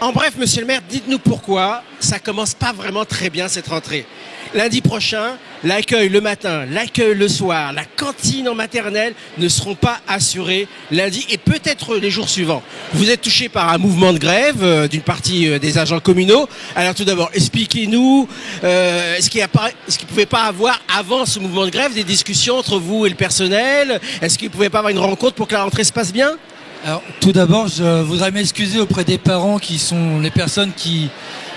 en bref, monsieur le maire, dites-nous pourquoi ça commence pas vraiment très bien cette rentrée. Lundi prochain, l'accueil le matin, l'accueil le soir, la cantine en maternelle ne seront pas assurés lundi et peut-être les jours suivants. Vous êtes touché par un mouvement de grève d'une partie des agents communaux. Alors tout d'abord, expliquez-nous, est-ce qu'il ne pouvait pas avoir avant ce mouvement de grève des discussions entre vous et le personnel? Est-ce qu'il ne pouvait pas avoir une rencontre pour que la rentrée se passe bien? Alors, tout d'abord, je voudrais m'excuser auprès des parents qui sont les personnes qui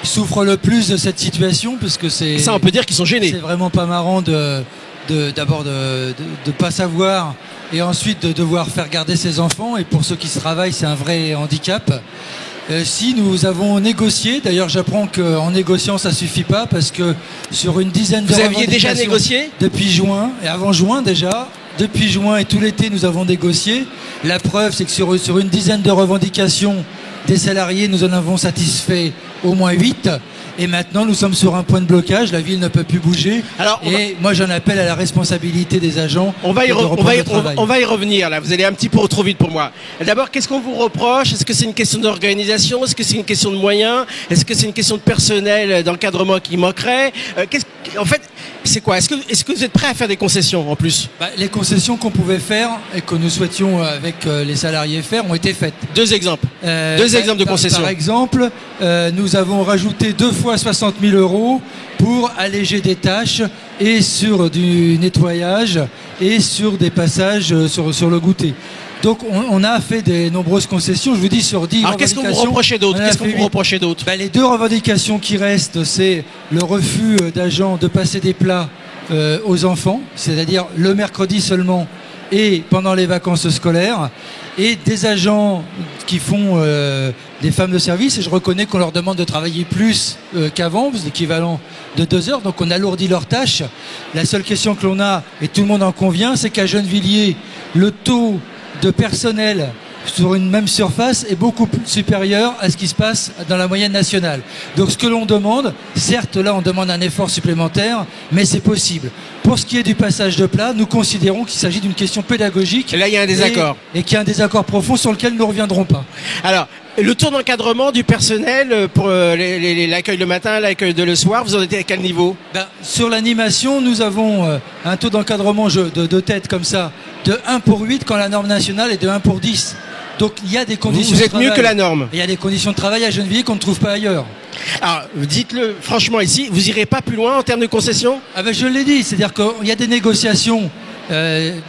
souffrent le plus de cette situation, parce que ça, on peut dire qu'ils sont gênés. C'est vraiment pas marrant d'abord de pas savoir et ensuite de devoir faire garder ses enfants. Et pour ceux qui se travaillent, c'est un vrai handicap. Si nous avons négocié, d'ailleurs j'apprends qu'en négociant ça suffit pas, parce que sur une dizaine de revendications... Vous aviez déjà négocié ? Depuis juin, et avant juin déjà, depuis juin et tout l'été nous avons négocié. La preuve, c'est que sur une dizaine de revendications des salariés, nous en avons satisfait au moins 8. Et maintenant, nous sommes sur un point de blocage. La ville ne peut plus bouger. Alors, moi, j'en appelle à la responsabilité des agents. On va y revenir, là. Vous allez un petit peu trop vite pour moi. D'abord, qu'est-ce qu'on vous reproche? Est-ce que c'est une question d'organisation? Est-ce que c'est une question de moyens? Est-ce que c'est une question de personnel, d'encadrement qui manquerait? En fait, c'est quoi? Est-ce que vous êtes prêt à faire des concessions en plus? Les concessions qu'on pouvait faire et que nous souhaitions avec les salariés faire ont été faites. Deux exemples. Deux exemples de concessions. Par exemple, nous avons rajouté 2 fois 60 000 € pour alléger des tâches et sur du nettoyage et sur des passages sur le goûter. Donc on a fait des nombreuses concessions, je vous dis sur 10 Alors qu'est-ce qu'on vous reprochait d'autre? Les 2 revendications qui restent, c'est le refus d'agents de passer des plats aux enfants, c'est-à-dire le mercredi seulement et pendant les vacances scolaires, et des agents qui font des femmes de service, et je reconnais qu'on leur demande de travailler plus qu'avant, l'équivalent de 2 heures, donc on alourdit leurs tâches. La seule question que l'on a, et tout le monde en convient, c'est qu'à Gennevilliers, le taux de personnel sur une même surface est beaucoup plus supérieur à ce qui se passe dans la moyenne nationale. Donc ce que l'on demande, certes là on demande un effort supplémentaire, mais c'est possible. Pour ce qui est du passage de plat, nous considérons qu'il s'agit d'une question pédagogique. Et là il y a un désaccord. Et qu'il y a un désaccord profond sur lequel nous ne reviendrons pas. Alors, le taux d'encadrement du personnel pour l'accueil le matin, l'accueil le soir, vous en êtes à quel niveau? Sur l'animation, nous avons un taux d'encadrement de tête comme ça, de 1 pour 8 quand la norme nationale est de 1 pour 10. Donc il y a des conditions Vous êtes mieux que la norme. Il y a des conditions de travail à Gennevilliers qu'on ne trouve pas ailleurs. Alors, dites-le franchement ici, vous irez pas plus loin en termes de concessions? Je l'ai dit, c'est-à-dire qu'il y a des négociations,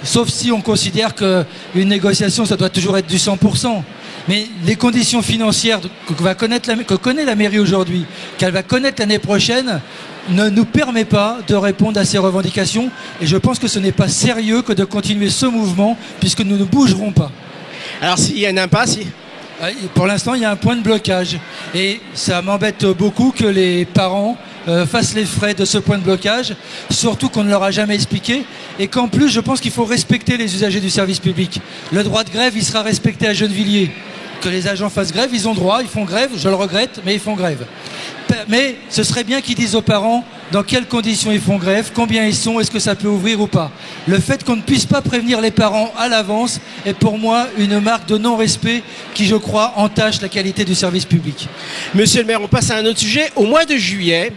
sauf si on considère qu'une négociation, ça doit toujours être du 100%. Mais les conditions financières que connaît la mairie aujourd'hui, qu'elle va connaître l'année prochaine, ne nous permet pas de répondre à ces revendications. Et je pense que ce n'est pas sérieux que de continuer ce mouvement, puisque nous ne bougerons pas. Alors s'il y a une impasse, pour l'instant il y a un point de blocage et ça m'embête beaucoup que les parents fassent les frais de ce point de blocage, surtout qu'on ne leur a jamais expliqué, et qu'en plus je pense qu'il faut respecter les usagers du service public. Le droit de grève il sera respecté à Gennevilliers. Que les agents fassent grève, ils ont droit, ils font grève, je le regrette, mais ils font grève. Mais ce serait bien qu'ils disent aux parents dans quelles conditions ils font grève, combien ils sont, est-ce que ça peut ouvrir ou pas. Le fait qu'on ne puisse pas prévenir les parents à l'avance est pour moi une marque de non-respect qui, je crois, entache la qualité du service public. Monsieur le maire, on passe à un autre sujet. Au mois de juillet,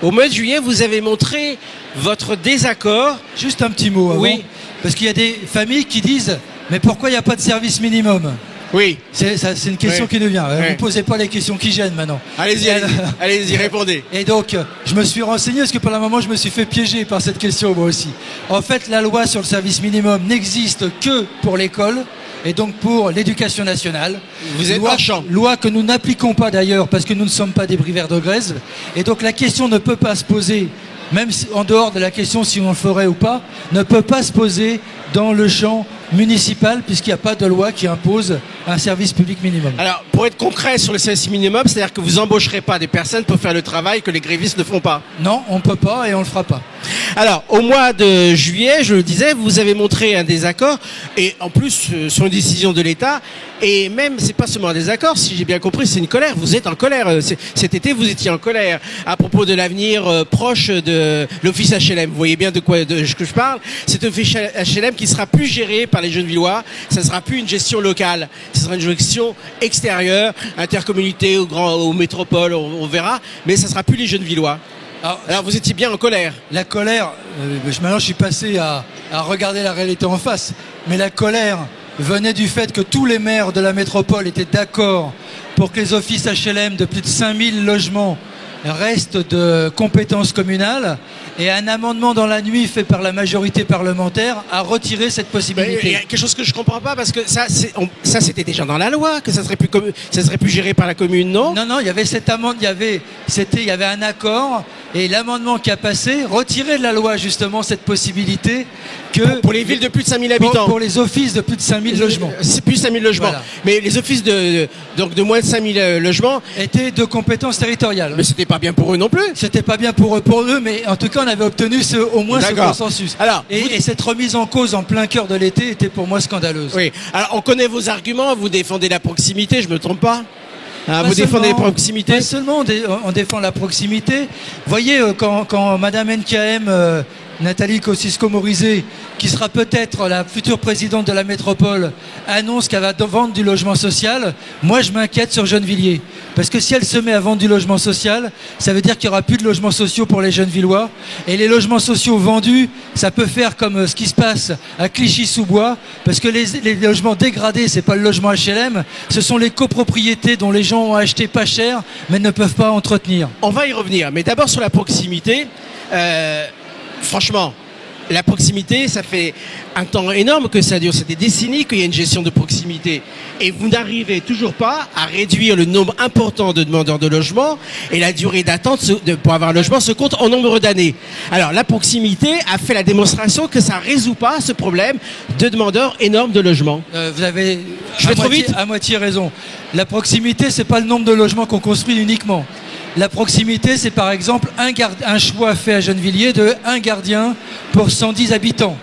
vous avez montré votre désaccord. Juste un petit mot avant, oui. Parce qu'il y a des familles qui disent « Mais pourquoi il n'y a pas de service minimum ?» Oui. C'est une question qui nous vient. Ne vous posez pas les questions qui gênent maintenant. Allez-y, répondez. Et donc, je me suis renseigné parce que pendant un moment, je me suis fait piéger par cette question moi aussi. En fait, la loi sur le service minimum n'existe que pour l'école et donc pour l'éducation nationale. Vous êtes hors champ. Loi que nous n'appliquons pas d'ailleurs parce que nous ne sommes pas des brivers de grève. Et donc, la question ne peut pas se poser, même en dehors de la question si on le ferait ou pas, ne peut pas se poser dans le champ municipal puisqu'il n'y a pas de loi qui impose un service public minimum. Alors, pour être concret sur le service minimum, c'est-à-dire que vous embaucherez pas des personnes pour faire le travail que les grévistes ne font pas? Non, on ne peut pas et on ne le fera pas. Alors, au mois de juillet, je le disais, vous avez montré un désaccord, et en plus, sur une décision de l'État, et même, c'est pas seulement un désaccord, si j'ai bien compris, c'est une colère. Vous êtes en colère. Cet été, vous étiez en colère à propos de l'avenir proche de l'office HLM. Vous voyez bien de quoi que je parle. Cet office HLM qui sera plus géré par les Gennevillois, ça ne sera plus une gestion locale, ce sera une gestion extérieure, intercommunauté aux métropoles, on verra, mais ça ne sera plus les Gennevillois. Alors vous étiez bien en colère. La colère, maintenant je suis passé à regarder la réalité en face, mais la colère venait du fait que tous les maires de la métropole étaient d'accord pour que les offices HLM de plus de 5000 logements restent de compétences communales, et un amendement dans la nuit fait par la majorité parlementaire a retiré cette possibilité. Il y a quelque chose que je comprends pas, parce que ça c'était déjà dans la loi, que ça serait plus géré par la commune, non? Non, il y avait cet amendement, il y avait un accord, et l'amendement qui a passé retirait de la loi justement cette possibilité que pour les villes de plus de 5000 habitants, pour les offices de plus de 5000 logements. C'est plus de 5000 logements. Voilà. Mais les offices de moins de 5000 logements étaient de compétences territoriales. Mais c'était pas bien pour eux non plus. C'était pas bien pour eux, mais en tout cas on avait obtenu au moins ce consensus. Alors, et cette remise en cause en plein cœur de l'été était pour moi scandaleuse. Oui. Alors on connaît vos arguments, vous défendez la proximité, je me trompe pas? Vous défendez la proximité? Pas seulement, on défend la proximité. Voyez, quand Madame NKM, Nathalie Kosciusko-Morizet, qui sera peut-être la future présidente de la métropole, annonce qu'elle va vendre du logement social, moi je m'inquiète sur Gennevilliers. Parce que si elle se met à vendre du logement social, ça veut dire qu'il n'y aura plus de logements sociaux pour les Gennevillois. Et les logements sociaux vendus, ça peut faire comme ce qui se passe à Clichy-sous-Bois, parce que les logements dégradés, c'est pas le logement HLM, ce sont les copropriétés dont les gens ont acheté pas cher, mais ne peuvent pas entretenir. On va y revenir, mais d'abord sur la proximité. Franchement, la proximité, ça fait un temps énorme que ça dure. C'est des décennies qu'il y a une gestion de proximité. Et vous n'arrivez toujours pas à réduire le nombre important de demandeurs de logement, et la durée d'attente pour avoir un logement se compte en nombre d'années. Alors, la proximité a fait la démonstration que ça ne résout pas ce problème de demandeurs énormes de logement. Vous avez à moitié raison. La proximité, c'est pas le nombre de logements qu'on construit uniquement. La proximité, c'est par exemple un choix fait à Gennevilliers de un gardien pour 110 habitants.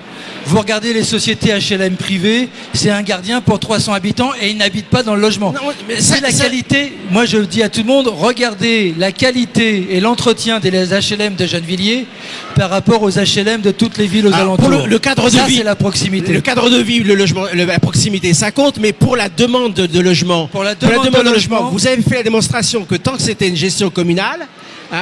Vous regardez les sociétés HLM privées, c'est un gardien pour 300 habitants et il n'habite pas dans le logement. C'est la qualité. Moi, je dis à tout le monde, regardez la qualité et l'entretien des HLM de Gennevilliers par rapport aux HLM de toutes les villes aux alentours. Pour le cadre de vie, c'est la proximité. Le cadre de vie, le logement, la proximité, ça compte, mais pour la demande de logement, pour la demande de logement, vous avez fait la démonstration que tant que c'était une gestion communale,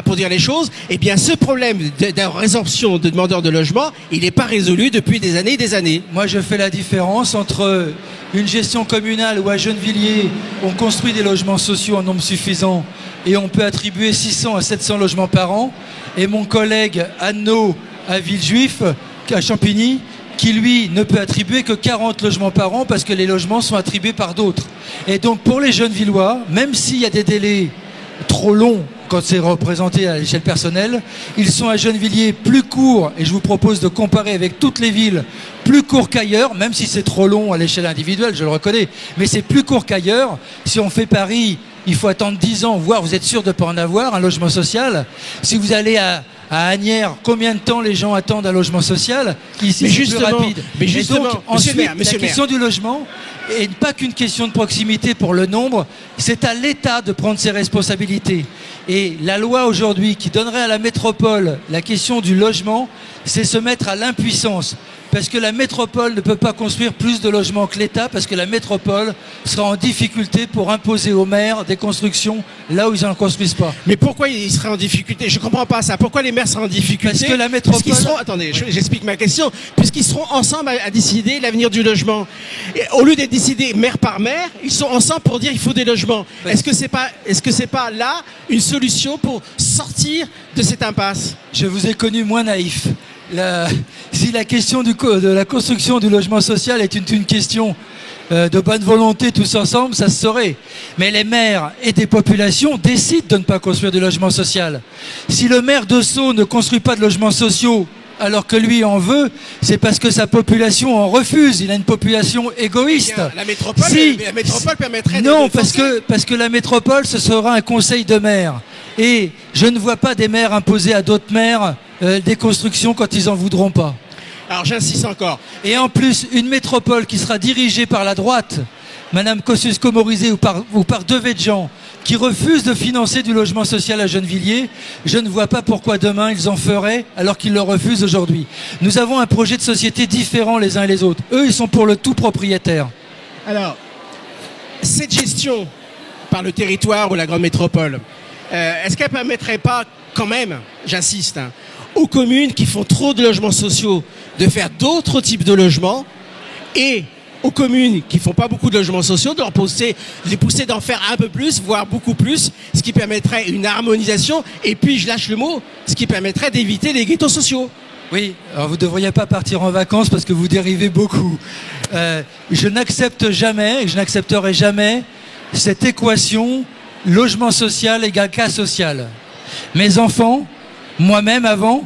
pour dire les choses, eh bien ce problème de résorption de demandeurs de logement, il n'est pas résolu depuis des années et des années. Moi, je fais la différence entre une gestion communale où à Gennevilliers, on construit des logements sociaux en nombre suffisant et on peut attribuer 600 à 700 logements par an, et mon collègue Anneau à Villejuif, à Champigny, qui lui ne peut attribuer que 40 logements par an parce que les logements sont attribués par d'autres. Et donc pour les Gennevillois, même s'il y a des délais trop longs quand c'est représenté à l'échelle personnelle, ils sont à Gennevilliers plus courts, et je vous propose de comparer avec toutes les villes, plus courts qu'ailleurs, même si c'est trop long à l'échelle individuelle, je le reconnais, mais c'est plus court qu'ailleurs. Si on fait Paris, il faut attendre 10 ans, voire vous êtes sûr de ne pas en avoir, un logement social. Si vous allez à Asnières, combien de temps les gens attendent un logement social? Ici, c'est plus rapide. Mais justement, donc, ensuite, la question du logement n'est pas qu'une question de proximité pour le nombre, c'est à l'État de prendre ses responsabilités. Et la loi aujourd'hui qui donnerait à la métropole la question du logement, c'est se mettre à l'impuissance. Parce que la métropole ne peut pas construire plus de logements que l'État, parce que la métropole sera en difficulté pour imposer aux maires des constructions là où ils n'en construisent pas. Mais pourquoi ils seraient en difficulté? Je ne comprends pas ça. Pourquoi les maires seraient en difficulté? Parce que la métropole... Attendez, j'explique ma question. Puisqu'ils seront ensemble à décider l'avenir du logement. Et au lieu d'être décidés maire par maire, ils sont ensemble pour dire il faut des logements. Est-ce que c'est pas là une solution pour sortir de cette impasse? Je vous ai connu moins naïf. Si la question de la construction du logement social est une question de bonne volonté tous ensemble, ça se saurait. Mais les maires et des populations décident de ne pas construire de logement social. Si le maire de Sceaux ne construit pas de logements sociaux alors que lui en veut, c'est parce que sa population en refuse. Il a une population égoïste. Bien, la métropole permettrait... Non, parce que la métropole, ce sera un conseil de maires. Et je ne vois pas des maires imposer à d'autres maires des constructions quand ils n'en voudront pas. Alors j'insiste encore. Et en plus, une métropole qui sera dirigée par la droite, Madame Kosciusko-Morizet ou par Devedjian, qui refusent de financer du logement social à Gennevilliers. Je ne vois pas pourquoi demain ils en feraient alors qu'ils le refusent aujourd'hui. Nous avons un projet de société différent les uns et les autres. Eux, ils sont pour le tout propriétaire. Alors, cette gestion par le territoire ou la grande métropole, est-ce qu'elle ne permettrait pas quand même, j'insiste, hein, aux communes qui font trop de logements sociaux de faire d'autres types de logements et aux communes qui font pas beaucoup de logements sociaux de les pousser d'en faire un peu plus, voire beaucoup plus, ce qui permettrait une harmonisation et puis, je lâche le mot, ce qui permettrait d'éviter les ghettos sociaux. Oui, alors vous ne devriez pas partir en vacances parce que vous dérivez beaucoup. Je n'accepte jamais, je n'accepterai jamais cette équation logement social égale cas social. Mes enfants, moi-même avant,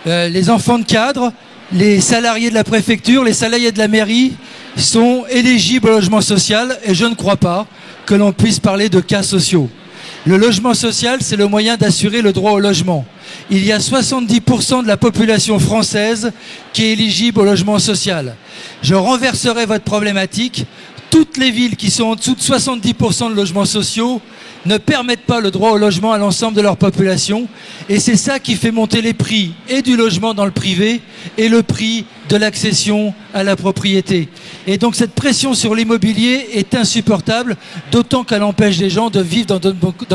les enfants de cadre, les salariés de la préfecture, les salariés de la mairie sont éligibles au logement social et je ne crois pas que l'on puisse parler de cas sociaux. Le logement social, c'est le moyen d'assurer le droit au logement. Il y a 70% de la population française qui est éligible au logement social. Je renverserai votre problématique. Toutes les villes qui sont en dessous de 70% de logements sociaux ne permettent pas le droit au logement à l'ensemble de leur population. Et c'est ça qui fait monter les prix et du logement dans le privé et le prix de l'accession à la propriété. Et donc cette pression sur l'immobilier est insupportable, d'autant qu'elle empêche les gens de vivre dans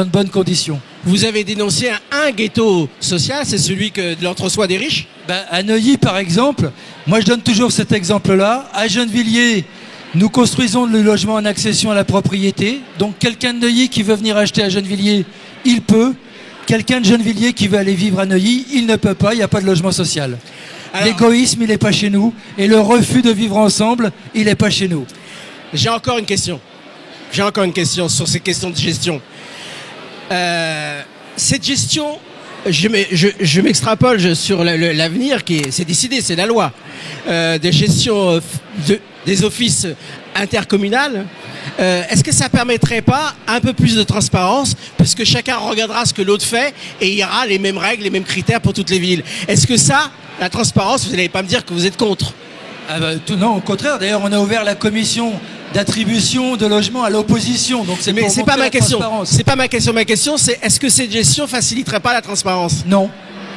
de bonnes conditions. Vous avez dénoncé un ghetto social, c'est celui de l'entre-soi des riches ? À Neuilly, par exemple, moi je donne toujours cet exemple-là. À Gennevilliers, nous construisons le logement en accession à la propriété. Donc quelqu'un de Neuilly qui veut venir acheter à Gennevilliers, il peut. Quelqu'un de Gennevilliers qui veut aller vivre à Neuilly, il ne peut pas, il n'y a pas de logement social. L'égoïsme, il n'est pas chez nous. Et le refus de vivre ensemble, il n'est pas chez nous. J'ai encore une question. Sur ces questions de gestion. Cette gestion, je m'extrapole sur l'avenir, c'est décidé, c'est la loi, de gestion des offices intercommunales. Est-ce que ça permettrait pas un peu plus de transparence, puisque chacun regardera ce que l'autre fait et il y aura les mêmes règles, les mêmes critères pour toutes les villes? Est-ce que ça, la transparence, vous n'allez pas me dire que vous êtes contre? Non, au contraire. D'ailleurs, on a ouvert la commission d'attribution de logements à l'opposition. Donc mais c'est pas ma question. C'est pas ma question. Ma question, c'est est-ce que cette gestion faciliterait pas la transparence? Non.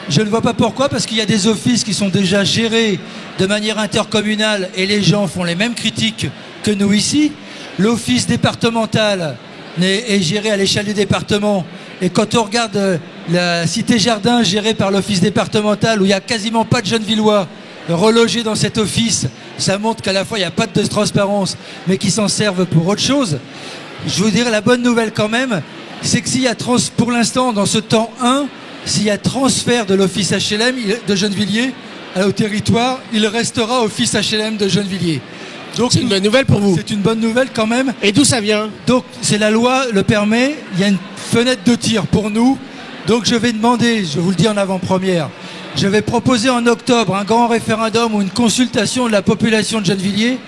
Je ne vois pas pourquoi, parce qu'il y a des offices qui sont déjà gérés de manière intercommunale et les gens font les mêmes critiques que nous ici. L'office départemental est géré à l'échelle du département. Et quand on regarde la cité jardin gérée par l'office départemental où il n'y a quasiment pas de Gennevillois relogés dans cet office, ça montre qu'à la fois il n'y a pas de transparence, mais qu'ils s'en servent pour autre chose. Je vous dirais la bonne nouvelle quand même, c'est que s'il y a pour l'instant dans ce temps 1, s'il y a transfert de l'office HLM de Gennevilliers au territoire, il restera office HLM de Gennevilliers. Donc c'est une bonne nouvelle pour vous. C'est une bonne nouvelle quand même. Et d'où ça vient? Donc c'est la loi le permet, il y a une fenêtre de tir pour nous. Donc je vais demander, je vous le dis en avant-première, je vais proposer en octobre un grand référendum ou une consultation de la population de Gennevilliers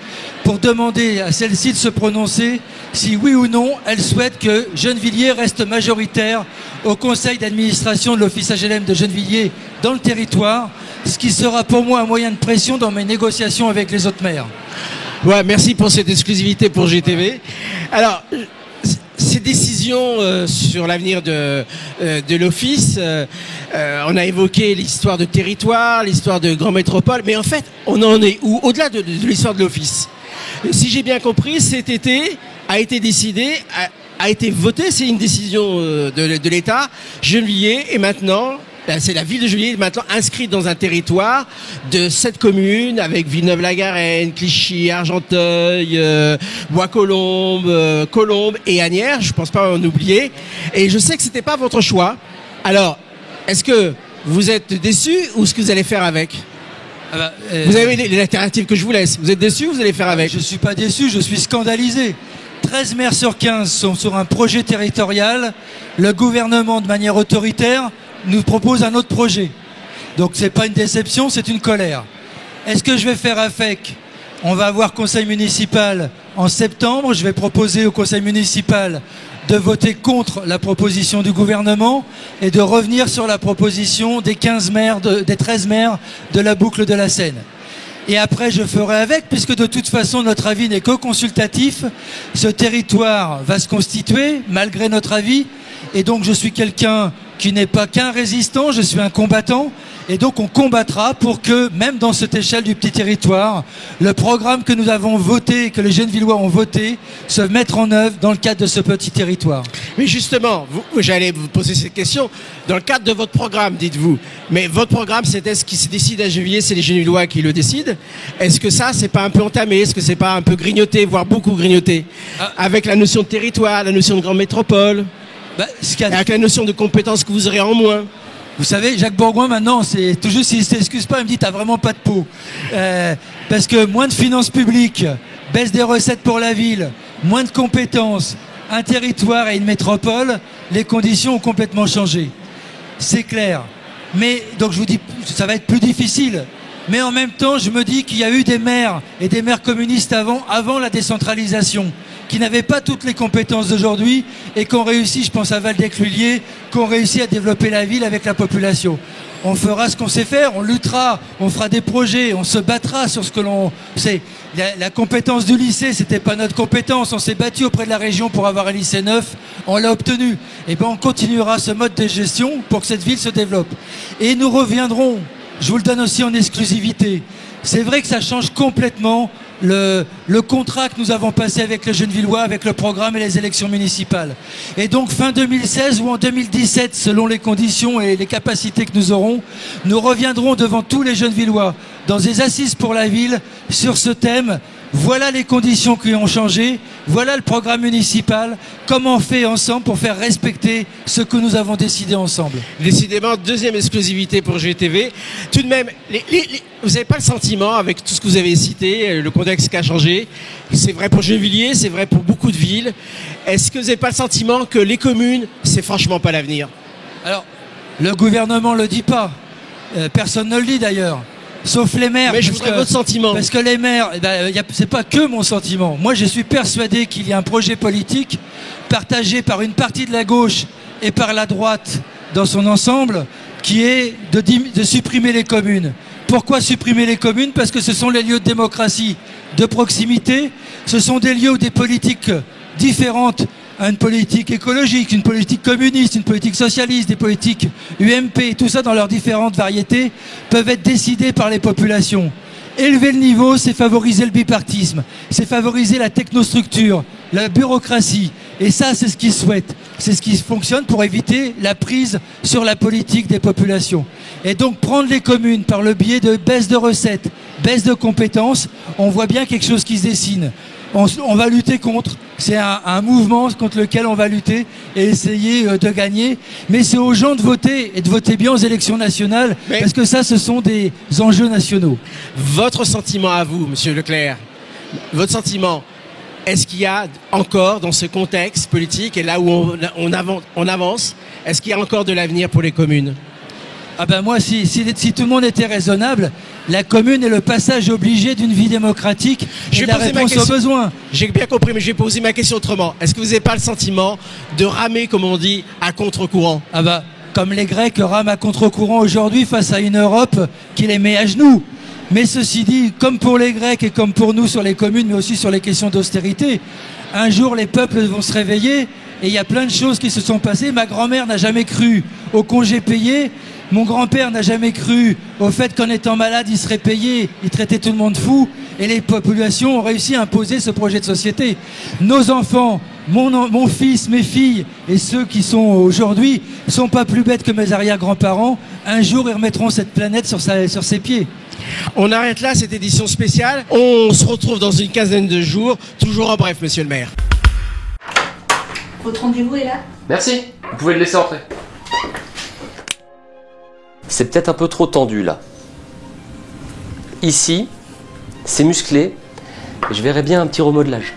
pour demander à celle-ci de se prononcer si oui ou non elle souhaite que Gennevilliers reste majoritaire au conseil d'administration de l'office HLM de Gennevilliers dans le territoire, ce qui sera pour moi un moyen de pression dans mes négociations avec les autres maires. Ouais, merci pour cette exclusivité pour GTV. Alors, ces décisions sur l'avenir de l'office, on a évoqué l'histoire de territoire, l'histoire de grande métropole, mais en fait, on en est où au-delà de l'histoire de l'office? Si j'ai bien compris, cet été a été décidé, a été voté, c'est une décision de l'État. Gennevilliers est maintenant, c'est la ville de Gennevilliers maintenant inscrite dans un territoire de 7 communes avec Villeneuve-la-Garenne, Clichy, Argenteuil, Bois-Colombes, Colombes et Asnières. Je ne pense pas en oublier. Et je sais que c'était pas votre choix. Alors, est-ce que vous êtes déçu ou ce que vous allez faire avec? Vous avez les alternatives que je vous laisse. Vous êtes déçu ou vous allez faire avec? Je ne suis pas déçu, je suis scandalisé. 13 maires sur 15 sont sur un projet territorial. Le gouvernement, de manière autoritaire, nous propose un autre projet. Donc c'est pas une déception, c'est une colère. Est-ce que je vais faire avec? On va avoir conseil municipal en septembre. Je vais proposer au conseil municipal de voter contre la proposition du gouvernement et de revenir sur la proposition des 15 maires, des 13 maires de la boucle de la Seine. Et après, je ferai avec, puisque de toute façon, notre avis n'est que consultatif. Ce territoire va se constituer, malgré notre avis. Et donc, je suis quelqu'un qui n'est pas qu'un résistant, je suis un combattant. Et donc, on combattra pour que, même dans cette échelle du petit territoire, le programme que nous avons voté, que les Gennevillois ont voté, se mette en œuvre dans le cadre de ce petit territoire. Mais justement, j'allais vous poser cette question. Dans le cadre de votre programme, dites-vous, mais votre programme, c'est ce qui se décide à Gennevilliers, c'est les Gennevillois qui le décident. Est-ce que ça, c'est pas un peu entamé? Est-ce que c'est pas un peu grignoté, voire beaucoup grignoté? Avec la notion de territoire, la notion de grande métropole, avec la notion de compétences que vous aurez en moins. Vous savez, Jacques Bourgoin, maintenant, c'est toujours s'il ne s'excuse pas, il me dit t'as vraiment pas de peau. Parce que moins de finances publiques, baisse des recettes pour la ville, moins de compétences, un territoire et une métropole, les conditions ont complètement changé. C'est clair. Mais, donc je vous dis, ça va être plus difficile. Mais en même temps, je me dis qu'il y a eu des maires et des maires communistes avant la décentralisation, qui n'avaient pas toutes les compétences d'aujourd'hui et qui ont réussi, je pense à Valdec-Lhuillier, qui ont réussi à développer la ville avec la population. On fera ce qu'on sait faire, on luttera, on fera des projets, on se battra sur ce que l'on sait. La compétence du lycée, c'était pas notre compétence, on s'est battu auprès de la région pour avoir un lycée neuf, on l'a obtenu. Et ben on continuera ce mode de gestion pour que cette ville se développe. Et nous reviendrons, je vous le donne aussi en exclusivité, c'est vrai que ça change complètement le contrat que nous avons passé avec les Gennevillois, avec le programme et les élections municipales. Et donc fin 2016 ou en 2017, selon les conditions et les capacités que nous aurons, nous reviendrons devant tous les Gennevillois dans des assises pour la ville sur ce thème. Voilà les conditions qui ont changé, voilà le programme municipal, comment on fait ensemble pour faire respecter ce que nous avons décidé ensemble. Décidément, deuxième exclusivité pour GTV. Tout de même, vous n'avez pas le sentiment, avec tout ce que vous avez cité, le contexte qui a changé, c'est vrai pour Gennevilliers, c'est vrai pour beaucoup de villes, est-ce que vous n'avez pas le sentiment que les communes, c'est franchement pas l'avenir? Alors, le gouvernement ne le dit pas, personne ne le dit d'ailleurs. Sauf les maires. Mais je voudrais votre sentiment. Parce que les maires, c'est pas que mon sentiment. Moi, je suis persuadé qu'il y a un projet politique partagé par une partie de la gauche et par la droite dans son ensemble, qui est de supprimer les communes. Pourquoi supprimer les communes? Parce que ce sont les lieux de démocratie de proximité. Ce sont des lieux où des politiques différentes, une politique écologique, une politique communiste, une politique socialiste, des politiques UMP, tout ça dans leurs différentes variétés, peuvent être décidées par les populations. Élever le niveau, c'est favoriser le bipartisme, c'est favoriser la technostructure, la bureaucratie. Et ça, c'est ce qu'ils souhaitent. C'est ce qui fonctionne pour éviter la prise sur la politique des populations. Et donc, prendre les communes par le biais de baisse de recettes, baisse de compétences, on voit bien quelque chose qui se dessine. On va lutter contre. C'est un mouvement contre lequel on va lutter et essayer de gagner. Mais c'est aux gens de voter et de voter bien aux élections nationales, parce que ça, ce sont des enjeux nationaux. Votre sentiment à vous, Monsieur Leclerc, votre sentiment, est-ce qu'il y a encore dans ce contexte politique et là où on avance, est-ce qu'il y a encore de l'avenir pour les communes? Ah ben moi, si tout le monde était raisonnable, la commune est le passage obligé d'une vie démocratique et la réponse aux besoins. J'ai bien compris, mais je vais poser ma question autrement. Est-ce que vous n'avez pas le sentiment de ramer, comme on dit, à contre-courant? Ah ben, comme les Grecs rament à contre-courant aujourd'hui face à une Europe qui les met à genoux. Mais ceci dit, comme pour les Grecs et comme pour nous sur les communes, mais aussi sur les questions d'austérité, un jour les peuples vont se réveiller et il y a plein de choses qui se sont passées. Ma grand-mère n'a jamais cru au congé payé. Mon grand-père n'a jamais cru au fait qu'en étant malade, il serait payé, il traitait tout le monde fou, et les populations ont réussi à imposer ce projet de société. Nos enfants, mon fils, mes filles, et ceux qui sont aujourd'hui, ne sont pas plus bêtes que mes arrière-grands-parents. Un jour, ils remettront cette planète sur ses pieds. On arrête là cette édition spéciale. On se retrouve dans une quinzaine de jours, toujours en bref, monsieur le maire. Votre rendez-vous est là? Merci, vous pouvez le laisser entrer. C'est peut-être un peu trop tendu là. Ici, c'est musclé, et je verrais bien un petit remodelage.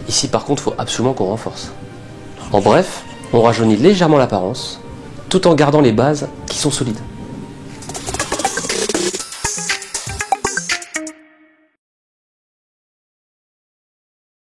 Ici par contre, il faut absolument qu'on renforce. En bref, on rajeunit légèrement l'apparence, tout en gardant les bases qui sont solides.